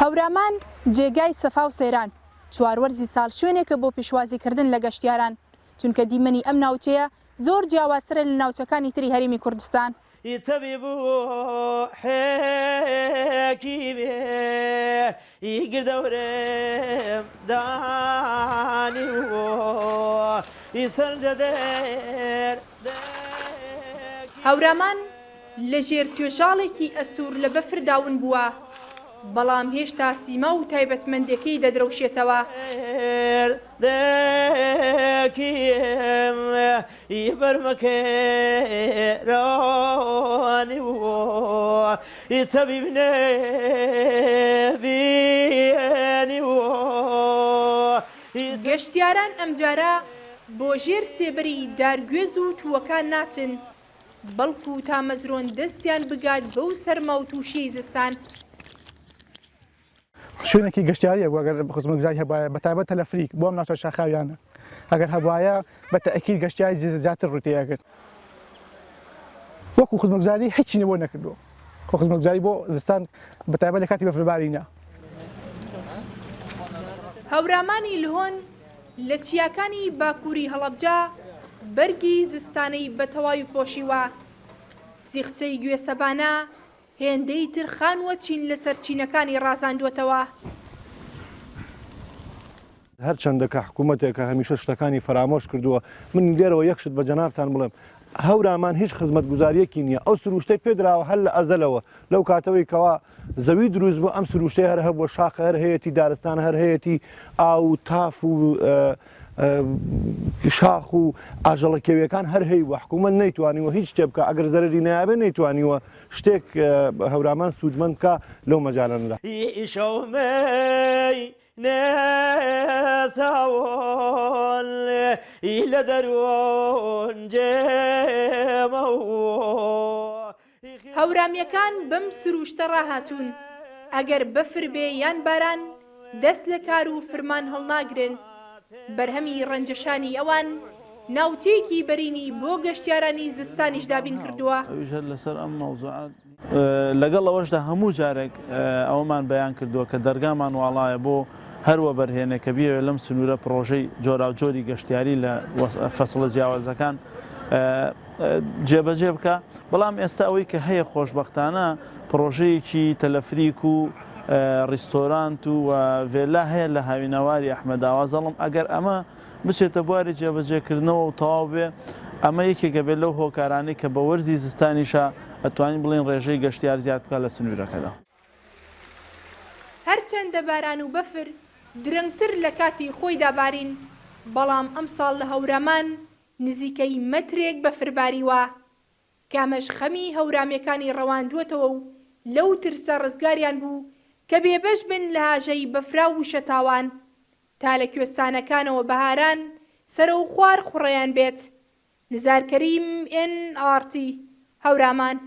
هەورامان جێگای سەفا و سەیران چواروەرزی ساڵ شوێنێکە بۆ پێشوازیکردن لە گەشتیاران چونکە دیمەنی ئەم ناوچەیە زۆر جیاوازترە لە ناوچەکانی تری هەرێمی کوردستان. هەورامان لە ژێر توێژاڵێکی ئەسوور لە بەفر داون بووە، بەڵام هێشتا سیما و تایبەتمەندەکەی دەدرەوشێتەوە. گەشتیاران ئەمجارە بۆ ژێر سێبەری دارگوێز و تووەکان ناچن، بەڵکو تا مەزرۆن دەستیان بگات بەو سەرما و تووشی زستان. شوێنێکی گەشتیاریە ئەگەر خزمەتگوزاری هەبایە بەتایبەت تەلەفریک بۆ ئەم ناوچە شاخاویانە، ئەگەر هەبوایە بە تەئەکید گەشتیاری زیاتر ڕوتێیەکرد. وەکو خزمەتگوزاری هیچی بۆ نەکردووە، خزمەتگوزاری بۆ زستان بەتایبەت لە کاتی بەفربارینە. هەورامانی لهۆن لە چیاکانی باکووری هەڵەبجە بەرگی زستانەی بە تەواوی پۆشیوە، سیخچەی گوێسەبانە هێندەی تر خانووە چین لە سەرچینەکانی ڕازاندووەتەوە. هەرچەندە کە حکوومەتێک کە هەمیشە شتەکانی فەرامۆش کردووە، من لێرەوە یەکشت بە جەنابتان بڵێم، هەورامان هیچ خزمەتگوزاریەکی نییە. ئەو سروشتەی پێدراوە هەر لە ئەزەلەوە لەو کاتەوەی کەوا زەوی دروست بوو، ئەم سروشتەی هەر هەبووە، شاخە هەر هەیەی، دارستان هەر هەیەی، ئاو و تاف و شاخ و ئاژەڵە کێویەکان هەر هەی وە. حکوومەت نەیتوانیوە هیچ شتێ بکە، ئەگەر زەرەری نایابێ نەیتوانیوە شتێک هەورامان سوودمەند بکە لەو مەجالانەدا. هەورامیەکان بەم سروشتە ڕاهاتوون، ئەگەر بەفر بێ یان باران دەست لە کار و فرمان هەڵناگرن. بەرهەمی ڕەنجەشانی ئەوان ناوچەیەکی بەرینی بۆ گەشتیارانی زستانیش دابین کردووە. لەسەر ئەم مەوزوعات لەگەڵ ئەوەشدا هەموو جارێک ئەومان بەیان کردووە کە دەرگامان واڵایە بۆ هەروە بەرهێنێکە بێ لەم سنوورە پرۆژەی جۆراوجۆری گەشتیاری لە فەسڵە جیاوازەکان جێبەجێ بکە. بەڵام ئێستا ئەوەی کە هەیە خۆشبەختانە پرۆژەیەکی تەلەفریک و ڕیستۆرانت و ڤێلا هەیە لە هاوینەواری ئەحمەداوازەڵم. ئەگەر ئەمە بچێتە بواری جێبەجێکردنەوە و تەواو بێ، ئەمە یەکێکە بێت لەو هۆکارانەی کە بە وەرزی زستانیشە ئەتوانین بڵێن ڕێژەی گەشتیار زیاد بکە لە سنوورەکەدا. هەرچەندە باران و بەفر درەنگتر لە کاتی خۆی دابارین، بەڵام ئەمساڵ لە هەورامان نزیکەی مەترێک بەفرباریوە، کامەش خەمی هەورامیەکانی ڕەواندووەتەوە و لەو ترسە ڕزگاریان بوو کە بێبەش بن لە هاژەی بەفرا و شەتاوان تا لە کوێستانەکانەوە بەهاران سەرە و خوار خوڕەیان بێت. نزار کەریم NRT هەورامان.